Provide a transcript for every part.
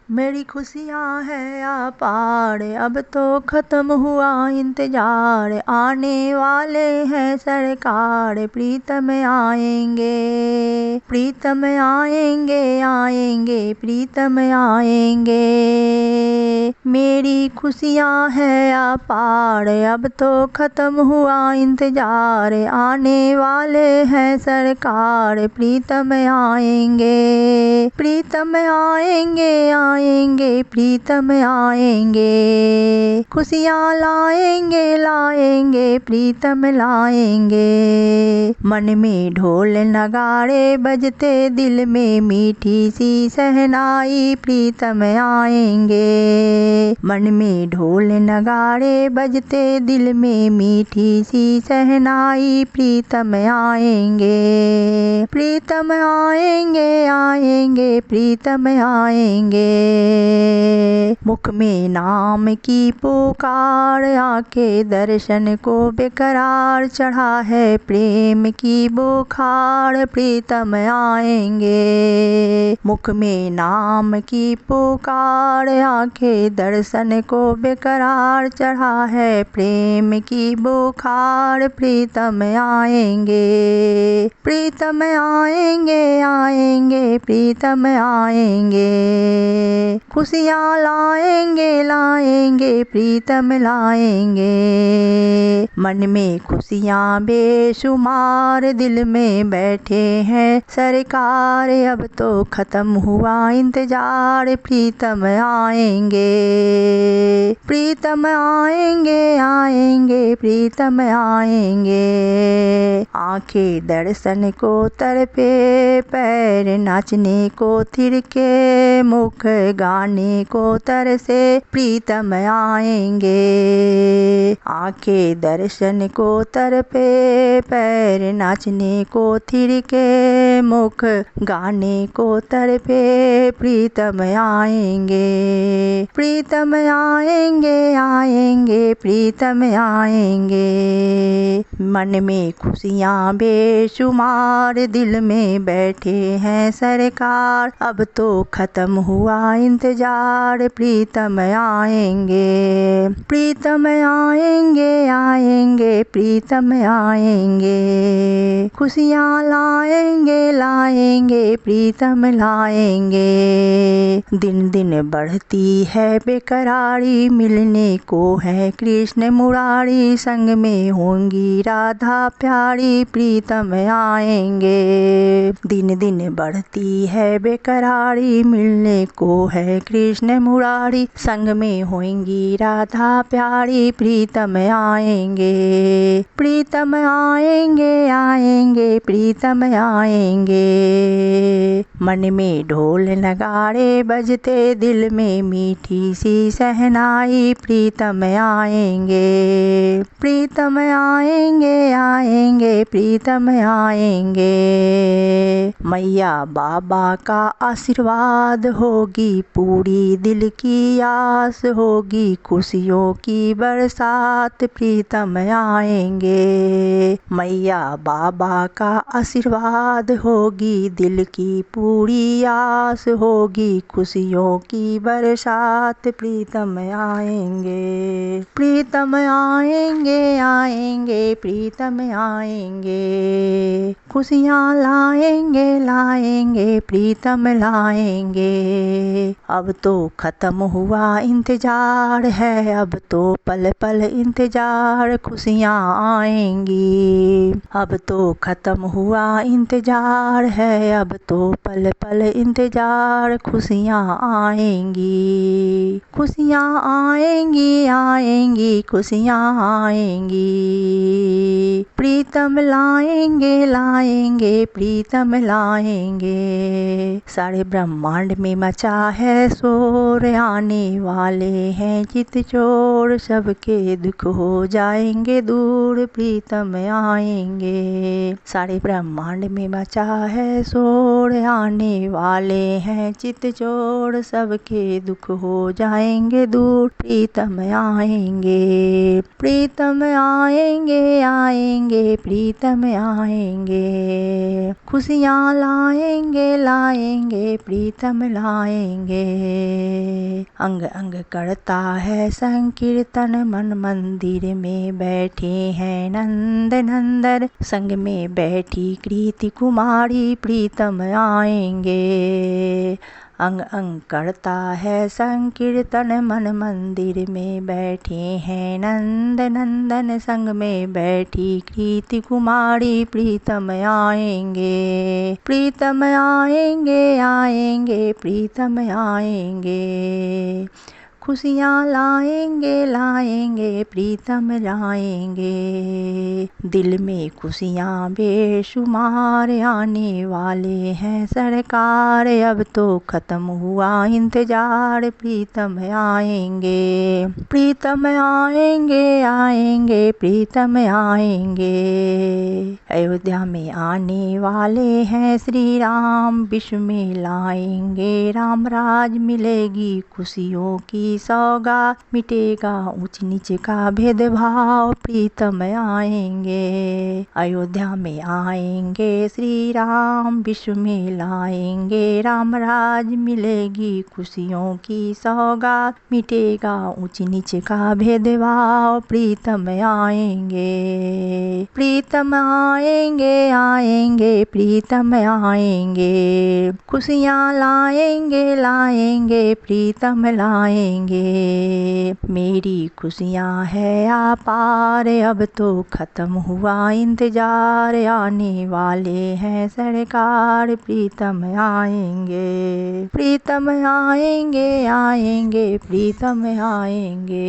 मेरी खुशियाँ है अपार, अब तो खत्म हुआ इंतजार, आने वाले हैं सरकार, प्रीतम आएंगे, प्रीतम आएंगे, आएंगे प्रीतम आएंगे। मेरी खुशियाँ है अपार, अब तो खत्म हुआ इंतजार, आने वाले हैं सरकार, प्रीतम आएंगे, प्रीतम आएंगे, आएंगे प्रीतम आएंगे। खुशियाँ लाएंगे, लाएंगे प्रीतम लाएंगे। मन में ढोल नगाड़े बजते, दिल में मीठी सी सहनाई, प्रीतम आएंगे। मन में ढोल नगाड़े बजते, दिल में मीठी सी सहनाई, प्रीतम आएंगे, प्रीतम आएंगे, आएंगे प्रीतम आएंगे। मुख में नाम की पुकार, आके दर्शन को बेकरार, चढ़ा है प्रेम की बुखार, प्रीतम आएंगे। मुख में नाम की पुकार, आके दर्शन को बेकरार, चढ़ा है प्रेम की बुखार, प्रीतम आएंगे, प्रीतम आएंगे, आएंगे प्रीतम आएंगे। खुशियाँ लाएंगे, लाएंगे प्रीतम लाएंगे। मन में खुशियाँ बेशुमार, दिल में बैठे हैं सरकार, अब तो खत्म हुआ इंतजार, प्रीतम आएंगे, प्रीतम आएंगे, आएंगे प्रीतम आएंगे। आंखें दर्शन को तरपे, पैर नाचने को थिरके, मुख गाने को तरसे, प्रीतम आएंगे। आंखें दर्शन को तरपे, पैर नाचने को थिरके, मुख गाने को तरपे, प्रीतम आएंगे, प्रीतम आएंगे, आएंगे प्रीतम आएंगे। मन में खुशियाँ बेशुमार, दिल में बैठे हैं सरकार, अब तो खत्म हुआ इंतजार, प्रीतम आएंगे, प्रीतम आएंगे, आएंगे प्रीतम आएंगे। खुशियाँ लाएंगे, लाएंगे प्रीतम लाएंगे। दिन दिन बढ़ती है बेकरारी, मिलने को है कृष्ण मुरारी, संग में होंगी राधा प्यारी, प्रीतम आएंगे। दिन दिन बढ़ती है बेकरारी, मिलने को है कृष्ण मुरारी, संग में होंगी राधा प्यारी, प्रीतम आएंगे, प्रीतम आएंगे, आएंगे प्रीतम आएंगे। मन में ढोल नगाड़े बजते, दिल में मीठी सी सहनाई, प्रीतम आएंगे, प्रीतम आएंगे, आएंगे प्रीतम आएंगे। मैया बाबा का आशीर्वाद होगी, पूरी दिल की आस होगी, खुशियों की बरसात, प्रीतम आएंगे। मैया बाबा का आशीर्वाद होगी, दिल की पूरी आस होगी, खुशियों की बरसात, प्रीतम आएंगे, प्रीतम आएंगे, आएंगे प्रीतम आएंगे। खुशियाँ लाएंगे, लाएंगे प्रीतम लाएंगे। अब तो खत्म हुआ इंतजार है, अब तो पल पल इंतजार, खुशियाँ आएंगी। अब तो खत्म हुआ इंतजार है, अब तो पल पल इंतजार, खुशियाँ आएंगी, खुशियाँ आएंगी, आएंगी खुशियाँ आएंगी। प्रीतम लाएंगे, लाएंगे प्रीतम लाएंगे। सारे ब्रह्मांड में मचा है शोर, आने वाले हैं चितचोर, सबके दुख हो जाएंगे दूर, प्रीतम आएंगे। सारे ब्रह्मांड में मचा है शोर, आने वाले हैं चितचोर, सबके दुख हो जाएंगे दूर, प्रीतम आएंगे, प्रीतम आएंगे, आएंगे प्रीतम आएंगे। खुशियाँ लाएंगे, लाएंगे प्रीतम लाएंगे। आएंगे। अंग अंग करता है संकीर्तन, मन मंदिर में बैठे हैं नंद नंदन, संग में बैठी कृति कुमारी प्रीतम आएंगे। अंग अंग करता है संकीर्तन, मन मंदिर में बैठे हैं नंद नंदन, संग में बैठी कृति कुमारी प्रीतम आएंगे। प्रीतम आएंगे आएंगे प्रीतम आएंगे, खुशियाँ लाएंगे लाएंगे प्रीतम लाएंगे। दिल में खुशियाँ बेशुमार आने वाले हैं सरकार, अब तो खत्म हुआ इंतजार प्रीतम आएंगे। प्रीतम आएंगे आएंगे प्रीतम आएंगे। अयोध्या में आने वाले हैं श्री राम, विश्व में लाएंगे राम राज, मिलेगी खुशियों की सौगात, मिटेगा ऊंच नीच का भेदभाव प्रीतम आएंगे। अयोध्या में आएंगे श्री राम, विश्व में लाएंगे राम राज, मिलेगी खुशियों की सौगात, मिटेगा ऊंच नीच का भेदभाव प्रीतम आएंगे। प्रीतम आएंगे आएंगे प्रीतम आएंगे, खुशियाँ लाएंगे लाएंगे प्रीतम लाएंगे। मेरी खुशियाँ है अपार, अब तो खत्म हुआ इंतजार, आने वाले हैं सरकार प्रीतम आएंगे। प्रीतम आएंगे आएंगे प्रीतम आएंगे,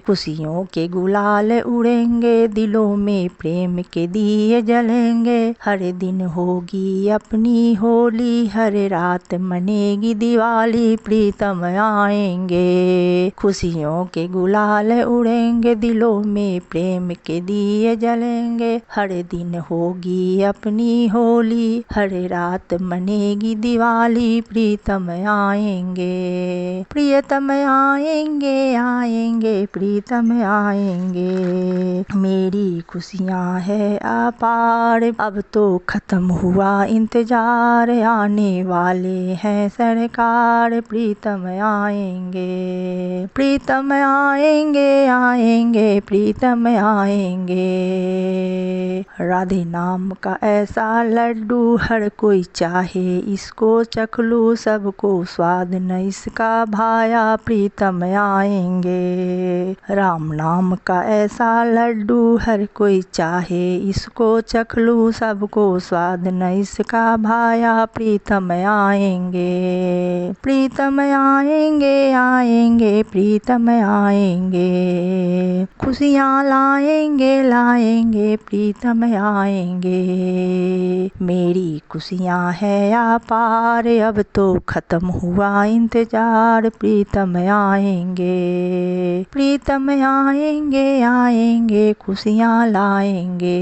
खुशियों के गुलाल उड़ेंगे, दिलों में प्रेम के दिए जलेंगे, हर दिन होगी अपनी होली, हर रात मनेगी दिवाली प्रीतम आएंगे। खुशियों के गुलाल उड़ेंगे, दिलों में प्रेम के दिए जलेंगे, हर दिन होगी अपनी होली, हर रात मनेगी दिवाली प्रीतम आएंगे। प्रियतम आएंगे आएंगे प्रीतम आएंगे, मेरी खुशियाँ है अपार, अब तो खत्म हुआ इंतजार, आने वाले हैं सरकार प्रीतम आएंगे। प्रीतम आएंगे आएंगे प्रीतम आएंगे। राधे नाम का ऐसा लड्डू हर कोई चाहे इसको चख लूं, सबको स्वाद न इसका भाया प्रीतम आएंगे। राम नाम का ऐसा लड्डू हर कोई चाहे इसको चख लूं, सबको स्वाद न इसका भाया प्रीतम आएंगे। प्रीतम आएंगे आएंगे प्रीतम आएंगे, खुशियाँ लाएंगे लाएंगे प्रीतम आएंगे। मेरी खुशियाँ है अपार, अब तो खत्म हुआ इंतजार प्रीतम आएंगे। प्रीतम आएंगे आएंगे खुशियाँ लाएंगे।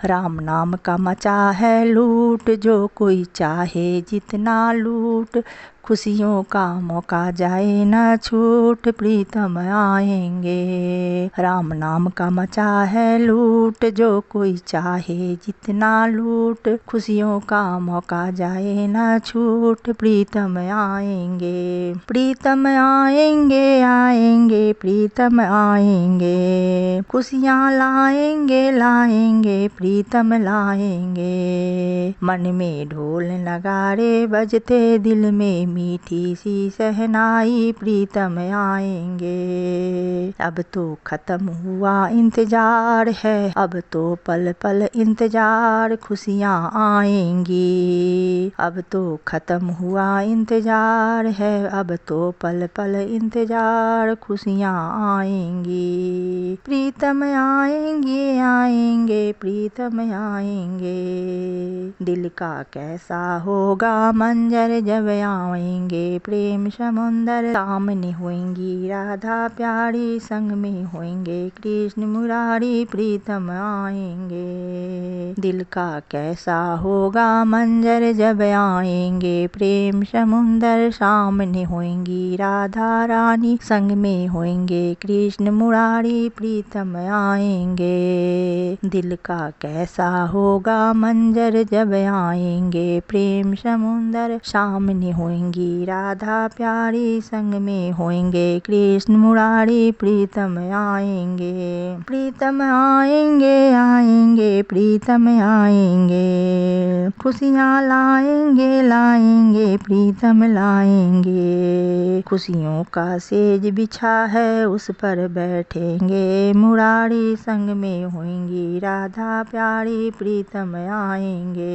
राम नाम का मचा है लूट, जो कोई चाहे जितना लूट, खुशियों का मौका जाए न छूट प्रीतम आएंगे। राम नाम का मचा है लूट, जो कोई चाहे जितना लूट, खुशियों का मौका जाए न छूट प्रीतम आएंगे। प्रीतम आएंगे आएंगे प्रीतम आएंगे, खुशियाँ लाएंगे लाएंगे प्रीतम लाएंगे। मन में ढोल नगारे बजते, दिल में मीठी सी सहनाई प्रीतम आएंगे। अब तो खत्म हुआ इंतजार है, अब तो पल पल इंतजार, खुशियाँ आएंगी। अब तो खत्म हुआ इंतजार है, अब तो पल पल इंतजार, खुशियाँ आएंगी। प्रीतम आएंगे आएंगे प्रीतम आएंगे। दिल का कैसा होगा मंजर जब आएंगे प्रेम समुंदर, सामने होंगी राधा प्यारी, संग में होंगे कृष्ण मुरारी प्रीतम आएंगे। दिल का कैसा होगा मंजर जब आएंगे प्रेम समुंदर, सामने होंगी राधा रानी, संग में होंगे कृष्ण मुरारी प्रीतम आएंगे। दिल का कैसा होगा मंजर जब आएंगे प्रेम समुंदर, सामने होंगे होंगी राधा प्यारी, संग में होंगे कृष्ण मुरारी, प्रीतम आएंगे। प्रीतम आएंगे आएंगे प्रीतम आएंगे, खुशियाँ लाएंगे लाएंगे प्रीतम लाएंगे। खुशियों का सेज बिछा है उस पर बैठेंगे मुरारी, संग में होंगी राधा प्यारी, प्रीतम आएंगे।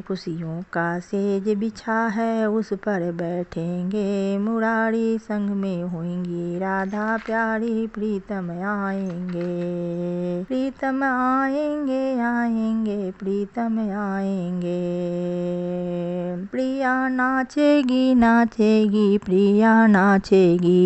खुशियों का सेज बिछा है उस पर बैठेंगे मुरारी, संग में होंगी राधा प्यारी, प्रीतम आएंगे। प्रीतम आएंगे आएंगे प्रीतम आएंगे। प्रिया नाचेगी नाचेगी प्रिया नाचेगी,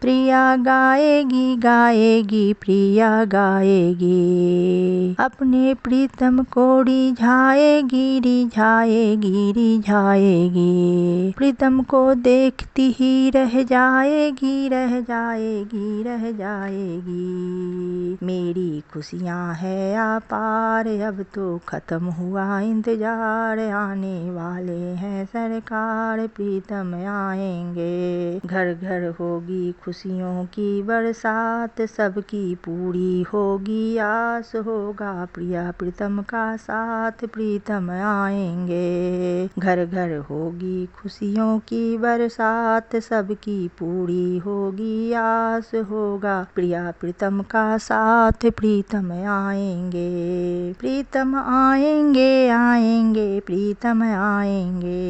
प्रिया गाएगी गाएगी प्रिया गाएगी। अपने प्रीतम को रिझाएगी रिझाएगी रिझाएगी, प्रीतम को देखती ही रह जाएगी रह जाएगी रह जाएगी। मेरी खुशियाँ है अपार, अब तो खत्म हुआ इंतजार, आने वाले हैं सरकार, प्रीतम आएंगे। घर घर होगी खुशियों की बरसात, सबकी पूरी होगी आस, होगा प्रिया प्रीतम का साथ, प्रीतम आएंगे। घर घर होगी खुशियों की बरसात, सबकी पूरी होगी आस, होगा प्रिया प्रीतम का साथ, प्रीतम आएंगे। प्रीतम आएंगे आएंगे प्रीतम आएंगे।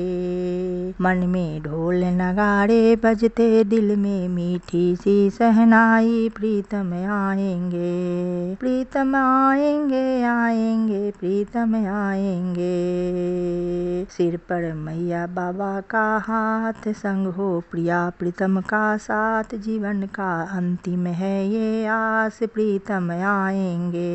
मन में ढोल नगाड़े बजते, दिल में मीठी सी सहनाई, प्रीतम आएंगे। प्रीतम आएंगे आएंगे प्रीतम आएंगे। सिर पर मैया बाबा का हाथ, संग हो प्रिया प्रीतम का साथ, जीवन का अंतिम है ये आस, प्रीतम आएंगे।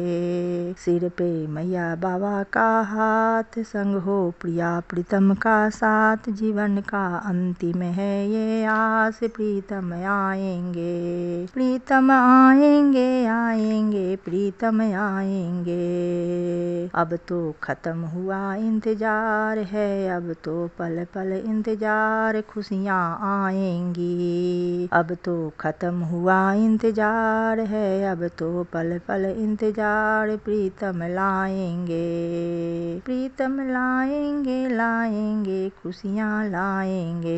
सिर पे मैया बाबा का हाथ, संग हो प्रिया प्रीतम का साथ, जीवन का अंतिम है ये आस, प्रीतम आएंगे। प्रीतम आएंगे आएंगे प्रीतम आएंगे। अब तो खत्म हुआ इंतजार है, अब तो पल पल इंतजार, खुशियाँ आएंगी। अब तो खत्म हुआ इंतजार है, अब तो पल पल इंतजार, प्रीतम लाएंगे। प्रीतम लाएंगे लाएंगे खुशियाँ लाएंगे।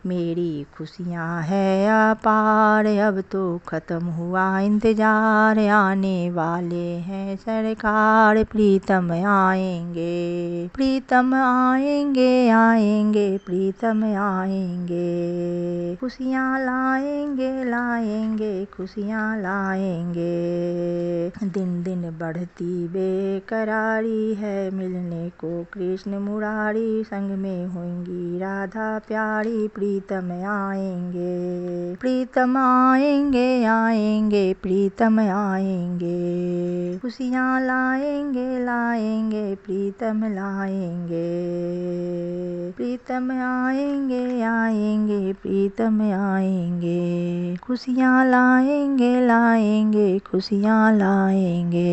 मेरी खुशियाँ है अपार, अब तो खत्म हुआ इंतजार, आने वाले हैं सरकार, प्रीतम आएंगे। प्रीतम आएंगे आएंगे प्रीतम आएंगे। खुशियाँ लाएंगे लाएंगे खुशियाँ लाएंगे। दिन दिन बढ़ती बेकरारी है, मिलने को कृष्ण मुरारी, संग में होंगी राधा प्यारी, प्रीतम आएंगे। प्रीतम आएंगे आएंगे प्रीतम आएंगे। खुशियाँ लाएंगे लाएंगे प्रीतम लाएंगे। प्रीतम आएंगे आएंगे प्रीतम आएंगे। खुशियाँ लाएंगे लाएंगे खुशियाँ लाएंगे।